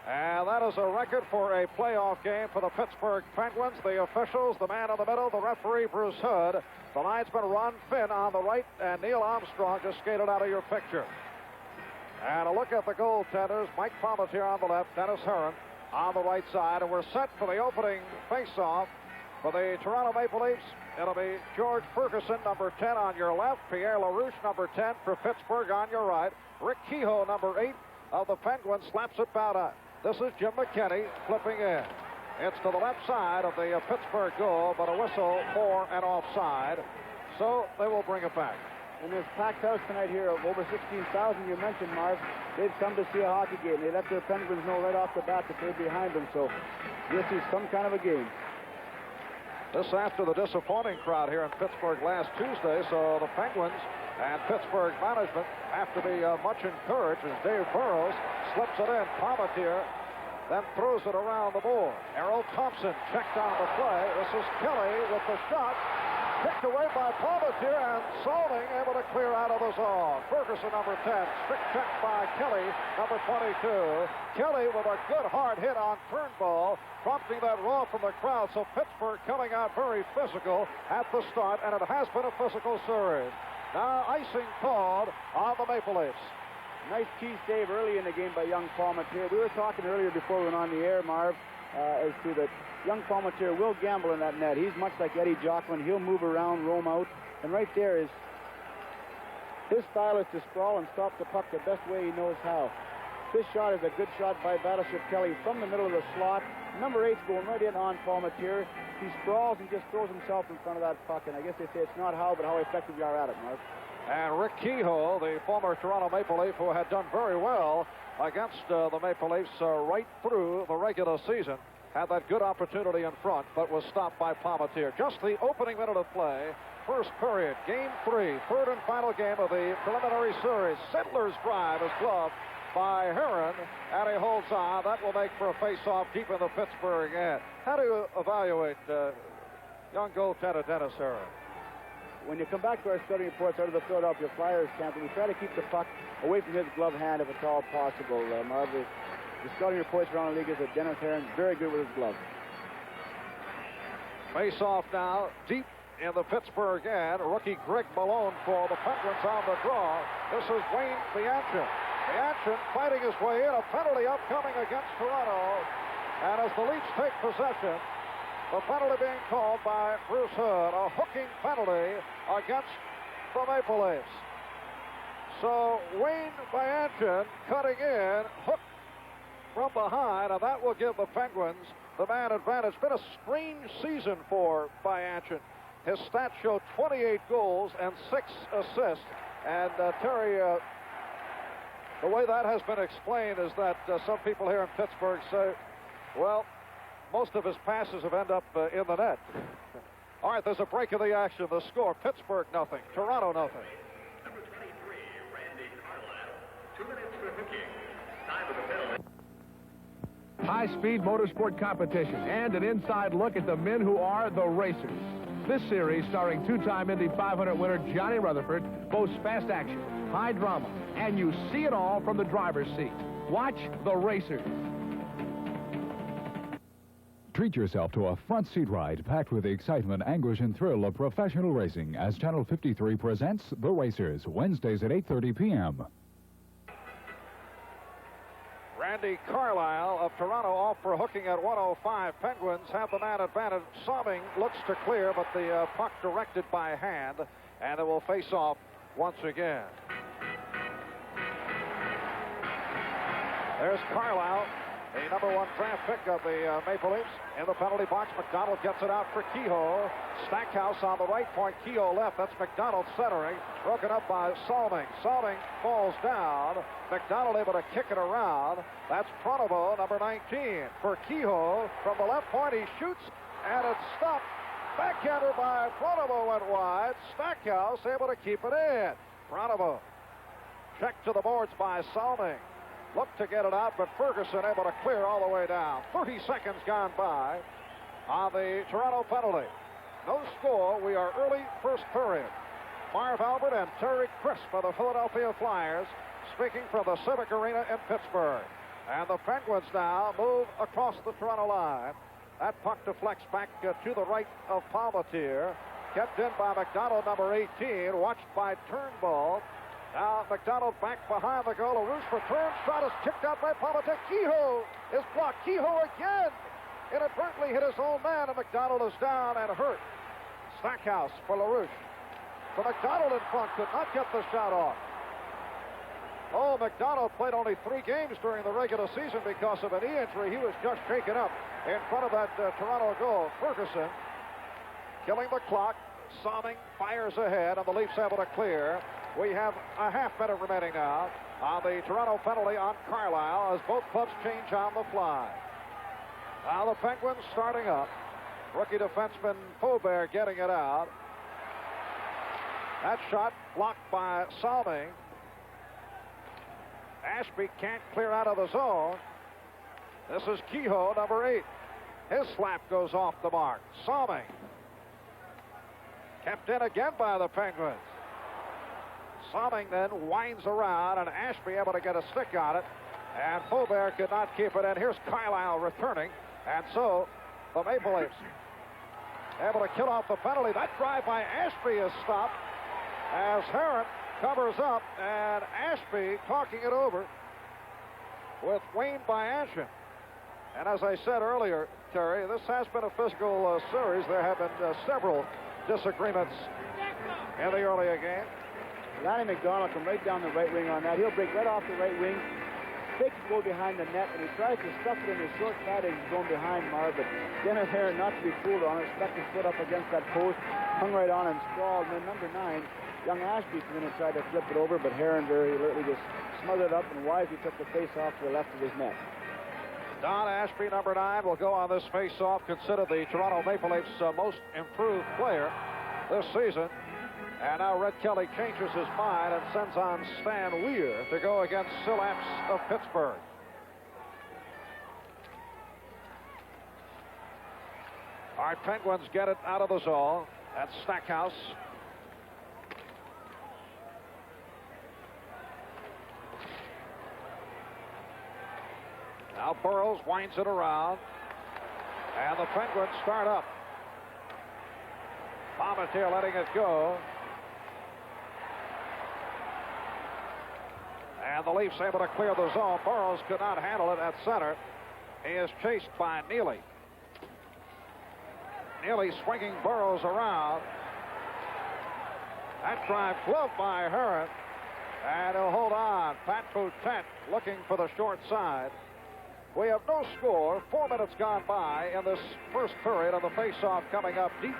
And that is a record for a playoff game for the Pittsburgh Penguins. The officials, the man in the middle, the referee, Bruce Hood, the linesman, Ron Finn on the right, and Neil Armstrong just skated out of your picture. And a look at the goaltenders, Mike Palmateer on the left, Dennis Herron on the right side. And we're set for the opening face-off for the Toronto Maple Leafs. It'll be George Ferguson, number 10 on your left, Pierre LaRouche, number 10 for Pittsburgh on your right, Rick Kehoe, number 8 of the Penguins, slaps it down. This is Jim McKinney flipping in. It's to the left side of the Pittsburgh goal, but a whistle for an offside. So they will bring it back. In this packed house tonight here of over 16,000 you mentioned, Marv, they've come to see a hockey game. They let their Penguins know right off the bat that they're behind them, so this is some kind of a game. This after the disappointing crowd here in Pittsburgh last Tuesday, so the Penguins and Pittsburgh management have to be much encouraged as Dave Burrows slips it in. Palmateer then throws it around the board. Errol Thompson checked on the play. This is Kelly with the shot. Kicked away by Palmateer, and Salming able to clear out of the zone. Ferguson, number 10. Strict check by Kelly, number 22. Kelly with a good hard hit on Turnbull, prompting that roar from the crowd. So Pittsburgh coming out very physical at the start, and it has been a physical series. Now icing called on the Maple Leafs. Nice key save early in the game by young Palmateer. We were talking earlier before we went on the air, Marv, as to that young Palmateer will gamble in that net. He's much like Eddie Jocelyn. He'll move around, roam out, and right there is his style is to sprawl and stop the puck the best way he knows how. This shot is a good shot by Battleship Kelly from the middle of the slot. Number 8's going right in on Palmateer. He sprawls and just throws himself in front of that puck, and I guess they say it's not how, but how effective you are at it, Marv. And Rick Kehoe, the former Toronto Maple Leaf, who had done very well against the Maple Leafs right through the regular season, had that good opportunity in front, but was stopped by Palmateer. Just the opening minute of play, first period, game 3, third and final game of the preliminary series. Sittler's drive is gloved by Herron, and he holds on. That will make for a face-off deep in the Pittsburgh end. How do you evaluate young goaltender Dennis Herron? When you come back to our scouting reports out of the Philadelphia Flyers camp, we try to keep the puck away from his glove hand if at all possible. Marv, the scouting reports around the league is that Dennis Herron's very good with his glove. Face off now, deep in the Pittsburgh end. Rookie Greg Malone for the Penguins on the draw. This is Wayne Bianchin. Bianchin fighting his way in. A penalty upcoming against Toronto. And as the Leafs take possession, the penalty being called by Bruce Hood, a hooking penalty against the Maple Leafs. So Wayne Bianchin cutting in, hooked from behind, and that will give the Penguins the man advantage. It's been a strange season for Bianchin. His stats show 28 goals and 6 assists. And Terry, the way that has been explained is that some people here in Pittsburgh say, well, most of his passes have ended up in the net. All right, there's a break of the action. The score, Pittsburgh nothing, Toronto nothing. Number 23, Randy Carlisle. 2 minutes for hooking. Time of the penalty. High-speed motorsport competition and an inside look at the men who are the racers. This series, starring 2-time Indy 500 winner Johnny Rutherford, boasts fast action, high drama, and you see it all from the driver's seat. Watch The Racers. Treat yourself to a front seat ride packed with the excitement, anguish, and thrill of professional racing as Channel 53 presents The Racers, Wednesdays at 8:30 p.m. Randy Carlisle of Toronto off for hooking at 105. Penguins have the man advantage. Salming looks to clear, but the puck directed by hand, and it will face off once again. There's Carlisle, the number 1 draft pick of the Maple Leafs. In the penalty box, McDonald gets it out for Kehoe. Stackhouse on the right point, Kehoe left. That's McDonald centering. Broken up by Salming. Salming falls down. McDonald able to kick it around. That's Pronovo, number 19. For Kehoe, from the left point, he shoots, and it's stopped. Backhander by Pronovo went wide. Stackhouse able to keep it in. Pronovo checked to the boards by Salming. Looked to get it out, but Ferguson able to clear all the way down. 30 seconds gone by on the Toronto penalty. No score. We are early first period. Marv Albert and Terry Crisp of the Philadelphia Flyers speaking from the Civic Arena in Pittsburgh. And the Penguins now move across the Toronto line. That puck deflects back to the right of Palmateer. Kept in by McDonald, number 18, watched by Turnbull. Now McDonald back behind the goal. LaRouche returns. Shot is kicked out by Palmateer. Kehoe is blocked. Kehoe again inadvertently hit his own man, and McDonald is down and hurt. Stackhouse for LaRouche. For McDonald in front, could not get the shot off. Oh, McDonald played only 3 games during the regular season because of a knee injury. He was just shaken up in front of that Toronto goal. Ferguson killing the clock. Salming fires ahead, and the Leafs able to clear. We have a half-minute remaining now on the Toronto penalty on Carlisle as both clubs change on the fly. Now the Penguins starting up. Rookie defenseman Faubert getting it out. That shot blocked by Salming. Ashby can't clear out of the zone. This is Kehoe, number 8. His slap goes off the mark. Salming kept in again by the Penguins. Salming then winds around, and Ashby able to get a stick on it, and Faubert could not keep it in. Here's Carlisle returning, and so the Maple Leafs able to kill off the penalty. That drive by Ashby is stopped as Herron covers up, and Ashby talking it over with Wayne Bianchon. And as I said earlier, Terry, this has been a physical series. There have been several disagreements in the earlier game. Lanny McDonald come right down the right wing on that. He'll break right off the right wing, fakes to go behind the net, and he tries to stuff it in his short padding zone behind Marv, but Dennis Herron, not to be fooled on it, stuck his foot up against that post, hung right on and sprawled. And then number 9, young Ashby came in and tried to flip it over, but Herron very alertly just smothered up and wisely took the face off to the left of his net. Don Ashby, number 9, will go on this face-off, considered the Toronto Maple Leafs' most improved player this season. And now Red Kelly changes his mind and sends on Stan Weir to go against Silaps of Pittsburgh. All right, Penguins get it out of the zone. That's Stackhouse. Now Burroughs winds it around, and the Penguins start up. Palmateer letting it go. And the Leafs able to clear the zone. Burroughs could not handle it at center. He is chased by Neely. Neely swinging Burroughs around. That drive gloved by Herron. And he'll hold on. Pat Boutet looking for the short side. We have no score. 4 minutes gone by in this first period of the face-off coming up deep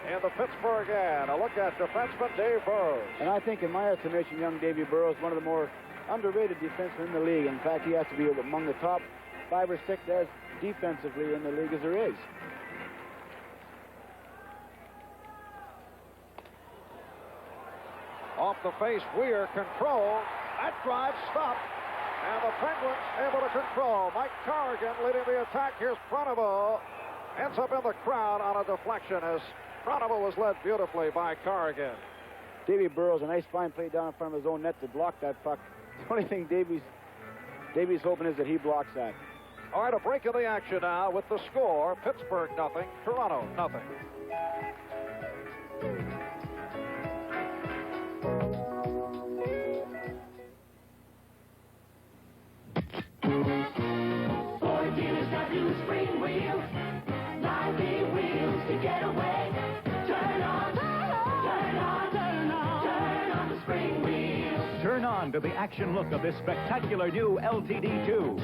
in the Pittsburgh end. A look at defenseman Dave Burroughs. And I think in my estimation, young Davey Burroughs, one of the more underrated defensemen in the league. In fact, he has to be among the top 5 or 6 as defensively in the league as there is. Off the face, Weir control. That drive stopped. And the Penguins able to control. Mike Corrigan leading the attack. Here's Pronovo. Ends up in the crowd on a deflection as Pronovo was led beautifully by Corrigan. Davey Burroughs, a nice fine play down in front of his own net to block that puck. The only thing Davey's hoping is that he blocks that. All right, a break in the action now with the score. Pittsburgh nothing, Toronto nothing. Ford dealers got new spring wheels, lively wheels to get away. Turn on, turn on, turn on, turn on the spring wheels. Turn on to the action look of this spectacular new LTD2.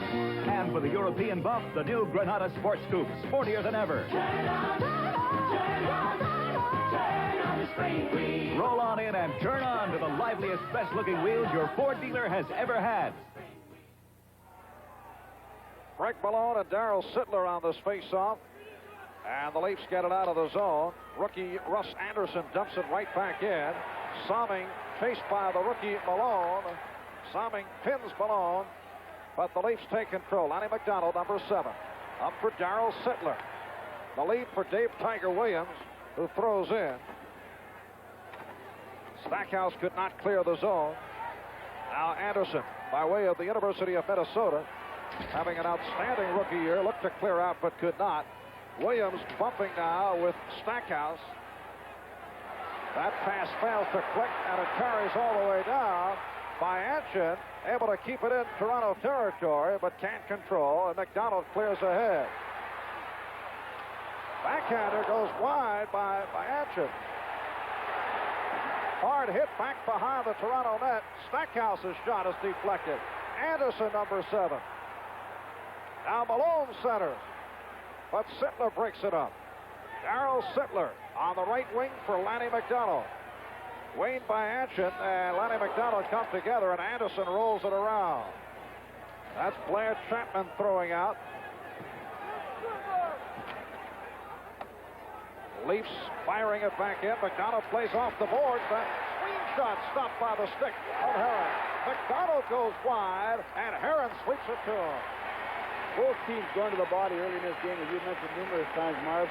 And for the European buff, the new Granada Sports Coupe, sportier than ever. Turn on, turn on, turn on the spring wheels. Roll on in and turn on to the liveliest, best-looking wheels your Ford dealer has ever had. Greg Malone and Darryl Sittler on this face-off. And the Leafs get it out of the zone. Rookie Russ Anderson dumps it right back in. Salming chased by the rookie Malone. Salming pins Malone. But the Leafs take control. Lanny McDonald, number 7. Up for Darryl Sittler. The lead for Dave Tiger Williams, who throws in. Stackhouse could not clear the zone. Now Anderson, by way of the University of Minnesota, having an outstanding rookie year, looked to clear out but could not. Williams bumping now with Stackhouse. That pass fails to click, and it carries all the way down by Anchin, able to keep it in Toronto territory, but can't control, and McDonald clears ahead. Backhander goes wide by Anchin. Hard hit back behind the Toronto net. Stackhouse's shot is deflected. Anderson, number 7. Now Malone centers, but Sittler breaks it up. Darryl Sittler on the right wing for Lanny McDonald. Wayne by Anchin, and Lanny McDonald come together, and Anderson rolls it around. That's Blair Chapman throwing out. Leafs firing it back in. McDonald plays off the board. That swing shot stopped by the stick of Heron. McDonald goes wide, and Heron sweeps it to him. Both teams going to the body early in this game, as you mentioned numerous times, Marv.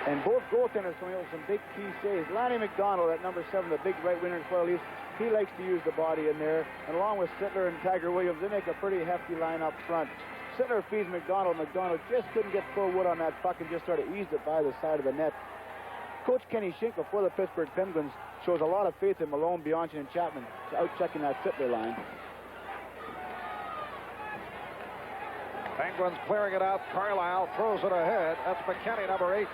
And both goaltenders coming up with some big key saves. Lanny McDonald at number 7, the big right winger for the Leafs, he likes to use the body in there. And along with Sittler and Tiger Williams, they make a pretty hefty line up front. Sittler feeds McDonald. McDonald just couldn't get full wood on that puck and just sort of eased it by the side of the net. Coach Kenny Shink before the Pittsburgh Penguins shows a lot of faith in Malone, Bianchi, and Chapman out-checking that Sittler line. Penguins clearing it out. Carlisle throws it ahead. That's McKenny, number 18.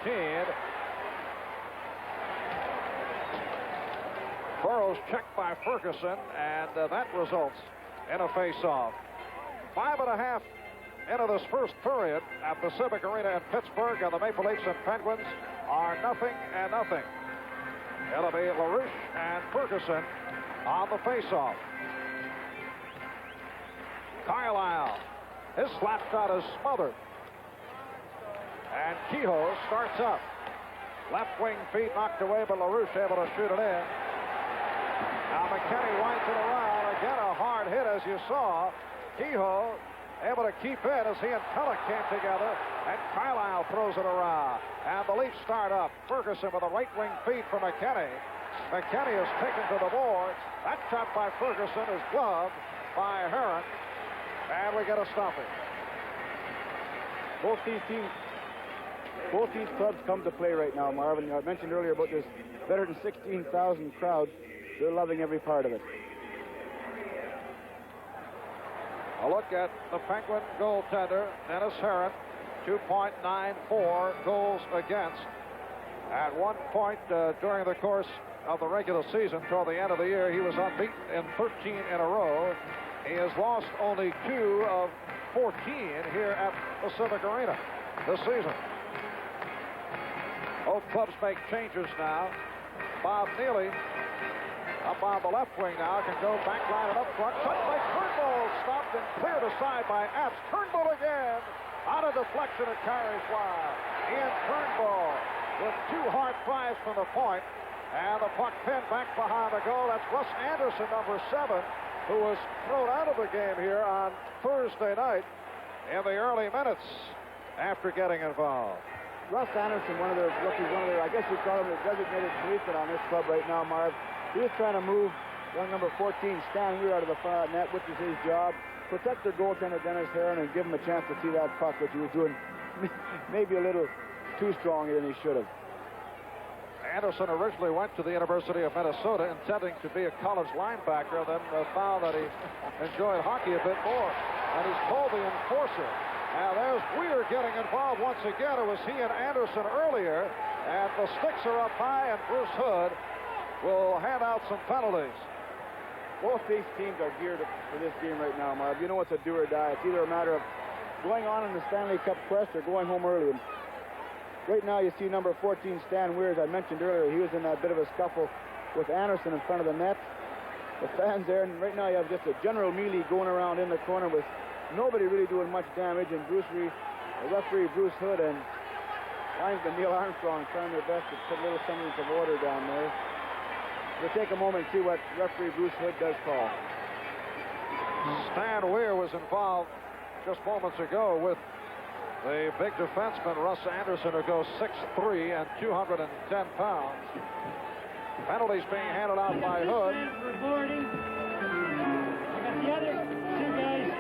Burrows checked by Ferguson, and that results in a face-off. 5.5 into this first period at the Civic Arena in Pittsburgh, and the Maple Leafs and Penguins are 0-0. It'll be LaRouche and Ferguson on the face-off. Carlisle. His slap shot is smothered. And Kehoe starts up. Left wing feed knocked away, but LaRouche able to shoot it in. Now McKenny winds it around. Again, a hard hit, as you saw. Kehoe able to keep it as he and Pellick came together. And Carlisle throws it around. And the Leafs start up. Ferguson with a right wing feed for McKenny. McKenny is taken to the boards. That shot by Ferguson is gloved by Heron. And we get a stoppage. Both these clubs come to play right now, Marvin. I mentioned earlier about this better than 16,000 crowd. They're loving every part of it. A look at the Penguin goaltender, Dennis Heron, 2.94 goals against. At one point during the course of the regular season, toward the end of the year, he was unbeaten in 13 in a row. He has lost only 2 of 14 here at the Civic Arena this season. Both clubs make changes now. Bob Neely up on the left wing now, can go back line and up front. Touch by Turnbull, stopped and cleared aside by Apps. Turnbull again. On a deflection, it carries wide. Ian Turnbull with 2 hard tries from the point. And the puck pinned back behind the goal. That's Russ Anderson, number 7. Who was thrown out of the game here on Thursday night in the early minutes after getting involved. Russ Anderson, one of their rookies, I guess you'd call him the designated policeman on this club right now, Marv. He was trying to move young number 14, Stan Weir, out of the far net, which is his job. Protect their goaltender, Dennis Heron, and give him a chance to see that puck, which he was doing maybe a little too strongly than he should have. Anderson originally went to the University of Minnesota intending to be a college linebacker, then found that he enjoyed hockey a bit more. And he's called the enforcer. Now there's Weir getting involved once again. It was he and Anderson earlier. And the sticks are up high, and Bruce Hood will hand out some penalties. Both these teams are geared for this game right now, Marv. You know it's a do or die. It's either a matter of going on in the Stanley Cup quest or going home early. Right now, you see number 14, Stan Weir, as I mentioned earlier. He was in that bit of a scuffle with Anderson in front of the net. The fans there, and right now you have just a general melee going around in the corner with nobody really doing much damage, and the referee Bruce Hood and linesman Neil Armstrong trying their best to put a little semblance of order down there. We'll take a moment and see what referee Bruce Hood does call. Stan Weir was involved just moments ago with the big defenseman, Russ Anderson, who goes 6'3" and 210 pounds. Penalties being handed out by Hood. The other 2 guys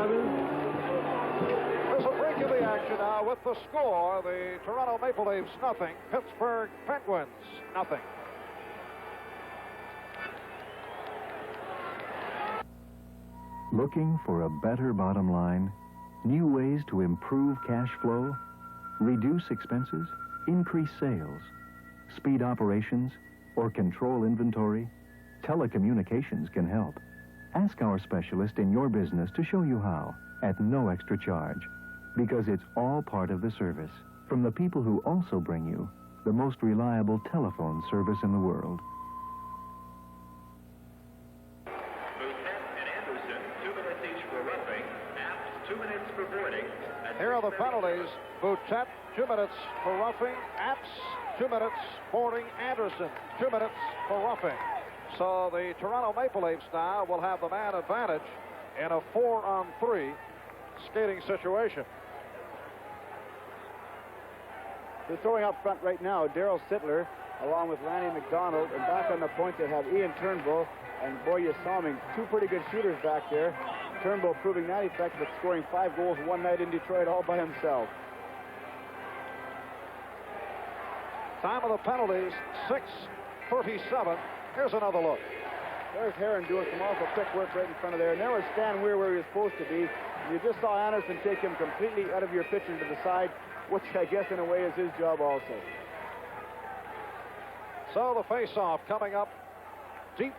There's a break in the action now with the score. The Toronto Maple Leafs nothing. Pittsburgh Penguins nothing. Looking for a better bottom line? New ways to improve cash flow? Reduce expenses? Increase sales? Speed operations? Or control inventory? Telecommunications can help. Ask our specialist in your business to show you how at no extra charge. Because it's all part of the service from the people who also bring you the most reliable telephone service in the world. Boutet and Anderson, 2 minutes each for roughing. Apps, 2 minutes for boarding. Here are the penalties. Boutet, 2 minutes for roughing. Apps, 2 minutes. Boarding. Anderson, 2 minutes for roughing. So the Toronto Maple Leafs now will have the man advantage in a 4-on-3 skating situation. They're throwing up front right now. Daryl Sittler, along with Lanny McDonald, and back on the point they have Ian Turnbull and Boye Salming. Two pretty good shooters back there. Turnbull proving that effect, but scoring 5 goals one night in Detroit all by himself. Time of the penalties, 6:37. Here's another look. There's Heron doing some awful quick work right in front of there. And there was Stan Weir where he was supposed to be. You just saw Anderson take him completely out of your pitcher to the side, which I guess in a way is his job also. So the face-off coming up deep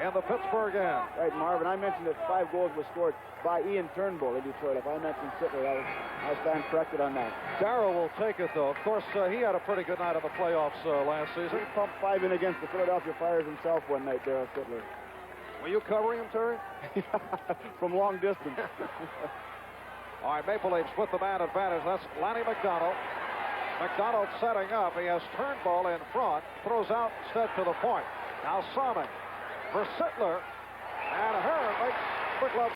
in the Pittsburgh end. Right, Marvin, I mentioned that 5 goals were scored by Ian Turnbull in Detroit. If I mentioned Sittler, I stand corrected on that. Darrow will take it, though. Of course, he had a pretty good night in the playoffs last season. He pumped 5 in against the Philadelphia Flyers himself one night, Darryl Sittler. Were you covering him, Terry? From long distance. All right, Maple Leafs with the man advantage. That's Lanny McDonald. McDonald setting up. He has Turnbull in front. Throws out instead to the point. Now Salming for Sittler. And Heron makes the glove.